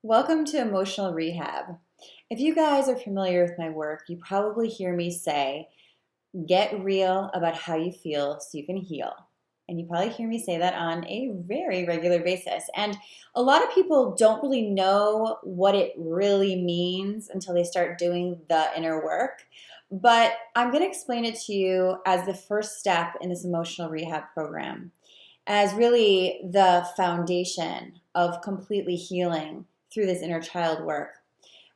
Welcome to Emotional Rehab. If you guys are familiar with my work, you probably hear me say, get real about how you feel so you can heal. And you probably hear me say that on a very regular basis. And a lot of people don't really know what it really means until they start doing the inner work. But I'm going to explain it to you as the first step in this emotional rehab program, as really the foundation of completely healing through this inner child work.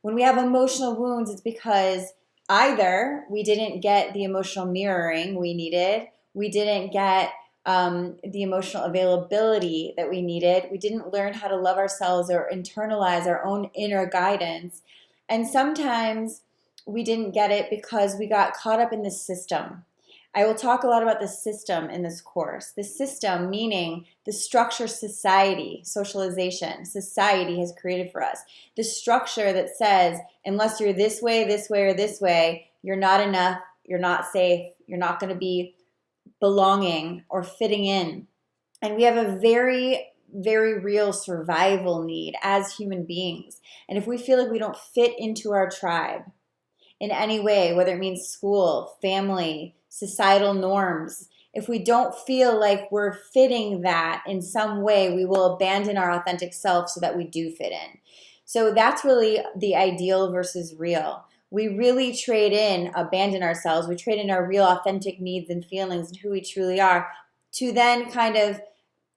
When we have emotional wounds, it's because either we didn't get the emotional mirroring we needed, we didn't get the emotional availability that we needed, we didn't learn how to love ourselves or internalize our own inner guidance, and sometimes we didn't get it because we got caught up in the system. I will talk a lot about the system in this course. The system meaning the structure socialization, society has created for us. The structure that says, unless you're this way, or this way, you're not enough, you're not safe, you're not going to be belonging or fitting in. And we have a very, very real survival need as human beings. And if we feel like we don't fit into our tribe in any way, whether it means school, family, societal norms, if we don't feel like we're fitting that in some way, we will abandon our authentic self so that we do fit in. So that's really the ideal versus real. We really abandon ourselves, we trade in our real authentic needs and feelings and who we truly are to then kind of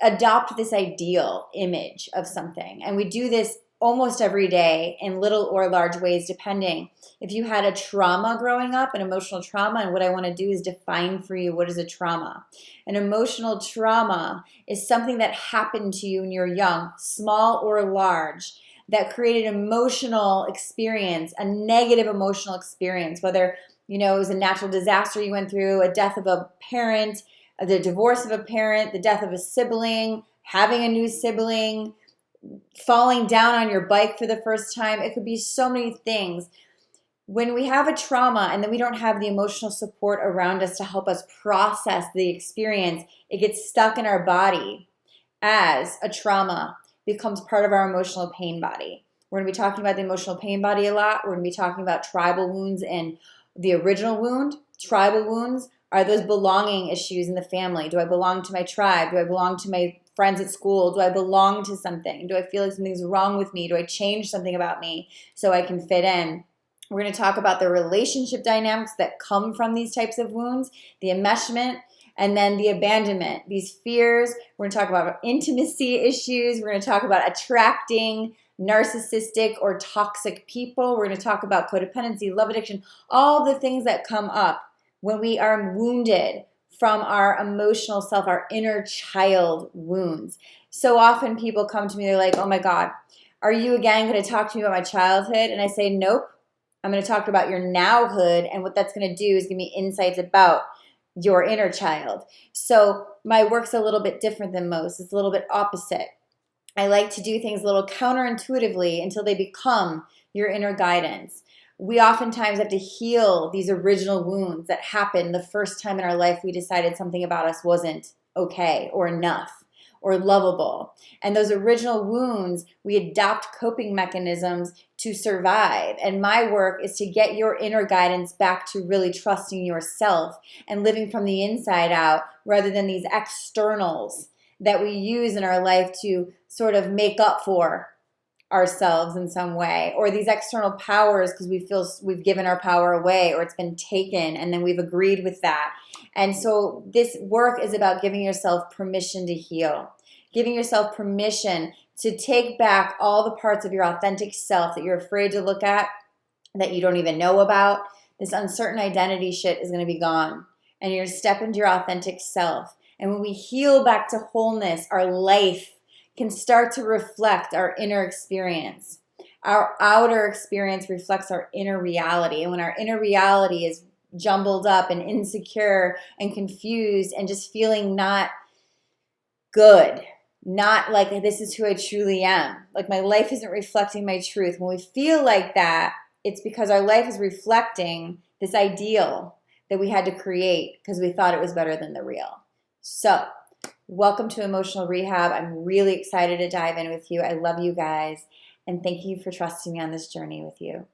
adopt this ideal image of something. And we do this almost every day in little or large ways, depending. If you had a trauma growing up, an emotional trauma, and what I want to do is define for you what is a trauma. An emotional trauma is something that happened to you when you were young, small or large, that created an emotional experience, a negative emotional experience, whether it was a natural disaster you went through, a death of a parent, the divorce of a parent, the death of a sibling, having a new sibling, falling down on your bike for the first time. It could be so many things. When we have a trauma and then we don't have the emotional support around us to help us process the experience, it gets stuck in our body as a trauma, becomes part of our emotional pain body. We're going to be talking about the emotional pain body a lot. We're going to be talking about tribal wounds and the original wound. Tribal wounds are those belonging issues in the family. Do I belong to my tribe? Do I belong to my friends at school? Do I belong to something? Do I feel like something's wrong with me? Do I change something about me so I can fit in? We're going to talk about the relationship dynamics that come from these types of wounds, the enmeshment, and then the abandonment, these fears. We're going to talk about intimacy issues. We're going to talk about attracting narcissistic or toxic people. We're going to talk about codependency, love addiction, all the things that come up when we are wounded from our emotional self, our inner child wounds. So often people come to me, they're like, oh my God, are you again going to talk to me about my childhood? And I say, nope, I'm going to talk about your nowhood, and what that's going to do is give me insights about your inner child. So my work's a little bit different than most. It's a little bit opposite. I like to do things a little counterintuitively until they become your inner guidance. We oftentimes have to heal these original wounds that happened the first time in our life we decided something about us wasn't okay or enough or lovable. And those original wounds, we adopt coping mechanisms to survive. And my work is to get your inner guidance back to really trusting yourself and living from the inside out rather than these externals that we use in our life to sort of make up for ourselves in some way, or these external powers because we feel we've given our power away or it's been taken and then we've agreed with that. And so this work is about giving yourself permission to heal, giving yourself permission to take back all the parts of your authentic self that you're afraid to look at, that you don't even know about. This uncertain identity shit is going to be gone, and you're going to step into your authentic self. And when we heal back to wholeness, our life can start to reflect our inner experience. Our outer experience reflects our inner reality. And when our inner reality is jumbled up and insecure and confused and just feeling not good, not like this is who I truly am, like my life isn't reflecting my truth. When we feel like that, it's because our life is reflecting this ideal that we had to create because we thought it was better than the real. So welcome to Emotional Rehab. I'm really excited to dive in with you. I love you guys. And thank you for trusting me on this journey with you.